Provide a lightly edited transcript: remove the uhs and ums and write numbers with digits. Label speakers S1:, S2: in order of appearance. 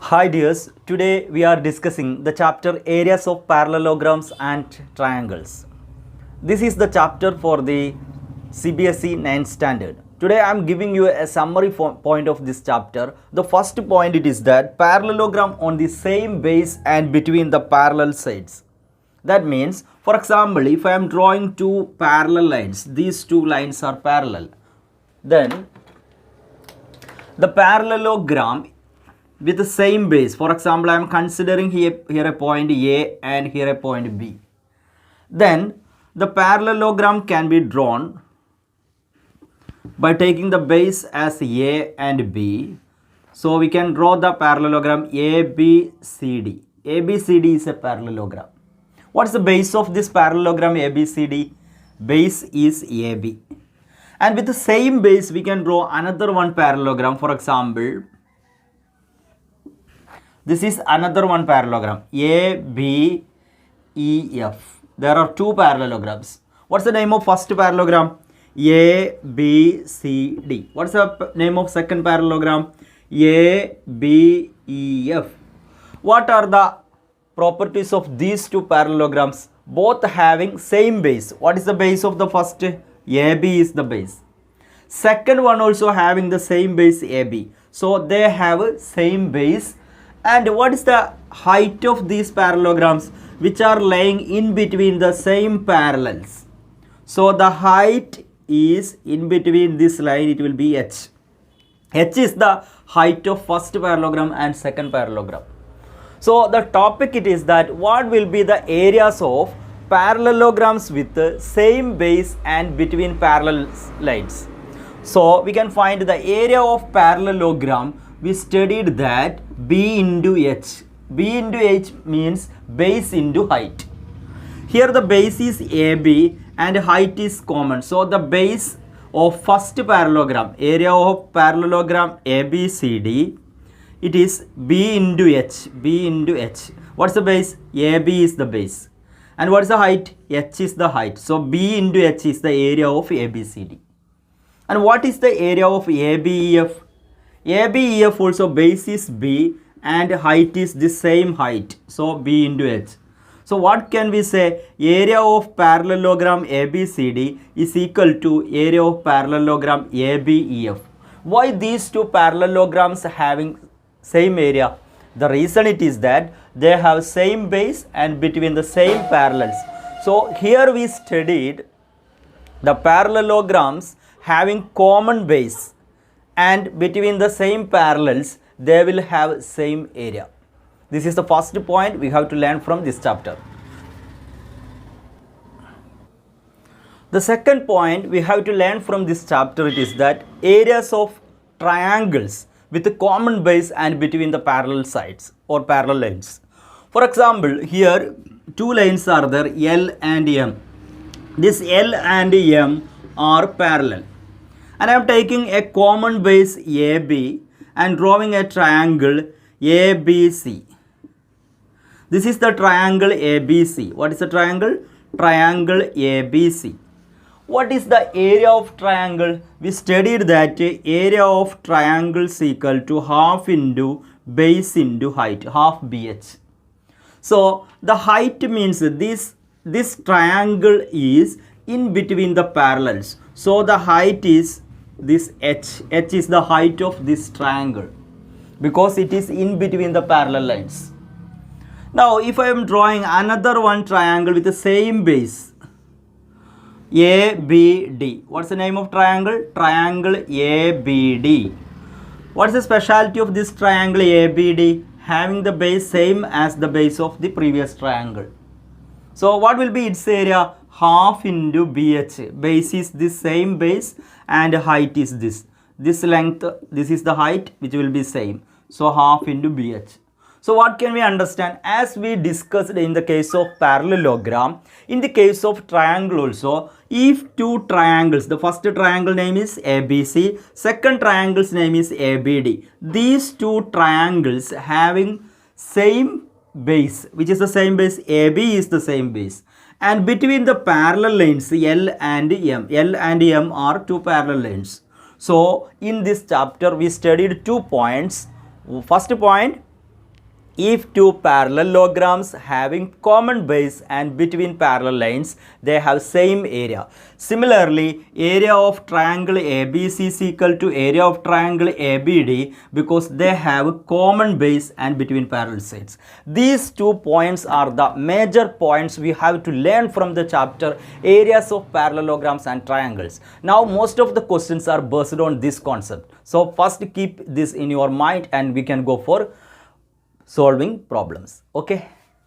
S1: Hi dears, today we are discussing the chapter areas of parallelograms and triangles. This is the chapter for the CBSE 9th standard. Today I am giving you a summary point of this chapter. The first point it is that parallelogram on the same base and between the parallel sides. That means, for example, if I am drawing two parallel lines, these two lines are parallel, then the parallelogram with the same base. For example, I am considering here a point A and here a point B. Then the parallelogram can be drawn by taking the base as A and B. So we can draw the parallelogram ABCD. ABCD is a parallelogram. What is the base of this parallelogram ABCD? Base is AB. And with the same base, we can draw another one parallelogram. For example, this is another one parallelogram ABEF. There are two parallelograms. What's the name of first parallelogram? ABCD. What's the name of second parallelogram? ABEF. What are the properties of these two parallelograms? Both having same base. What is the base of the first? AB is the base. Second one also having the same base AB. So they have same base. And what is the height of these parallelograms which are lying in between the same parallels? So the height is in between this line, it will be h. H is the height of first parallelogram and second parallelogram. So the topic it is that what will be the areas of parallelograms with the same base and between parallel lines. So we can find the area of parallelogram. We studied that B into H. B into H means base into height. Here the base is AB and height is common. So the base of first parallelogram, area of parallelogram ABCD, it is B into H. B into H. What's the base? AB is the base. And what is the height? H is the height. So B into H is the area of ABCD. And what is the area of ABEF? ABEF also base is B and height is the same height. So B into H. So what can we say? Area of parallelogram ABCD is equal to area of parallelogram ABEF. Why these two parallelograms having same area? The reason it is that they have same base and between the same parallels. So here we studied the parallelograms having common base and between the same parallels they will have same area. This is the first point we have to learn from this chapter. The second point we have to learn from this chapter it is that areas of triangles with a common base and between the parallel sides or parallel lines. For example, here two lines are there, L and M. This L and M are parallel. And I am taking a common base AB and drawing a triangle ABC. This is the triangle ABC. What is the triangle? Triangle ABC. What is the area of triangle? We studied that area of triangle is equal to half into base into height, half BH. So the height means this triangle is in between the parallels. So the height is this H. H is the height of this triangle because it is in between the parallel lines. Now if I am drawing another one triangle with the same base, ABD. What's the name of triangle? Triangle ABD. What is the specialty of this triangle ABD? Having the base same as the base of the previous triangle. So what will be its area? Half into BH. Base is this same base and height is this. This length, this is the height which will be same. So half into BH. So what can we understand? As we discussed in the case of parallelogram, in the case of triangle also, if two triangles, the first triangle name is ABC, second triangle's name is ABD. These two triangles having same base, which is the same base, AB is the same base. And between the parallel lines L and M, L and M are two parallel lines. So in this chapter we studied 2 points. First point, if two parallelograms having common base and between parallel lines they have same area. Similarly, area of triangle ABC is equal to area of triangle ABD because they have common base and between parallel sides. These 2 points are the major points we have to learn from the chapter areas of parallelograms and triangles. Now most of the questions are based on this concept. So first keep this in your mind and we can go for solving problems. Okay.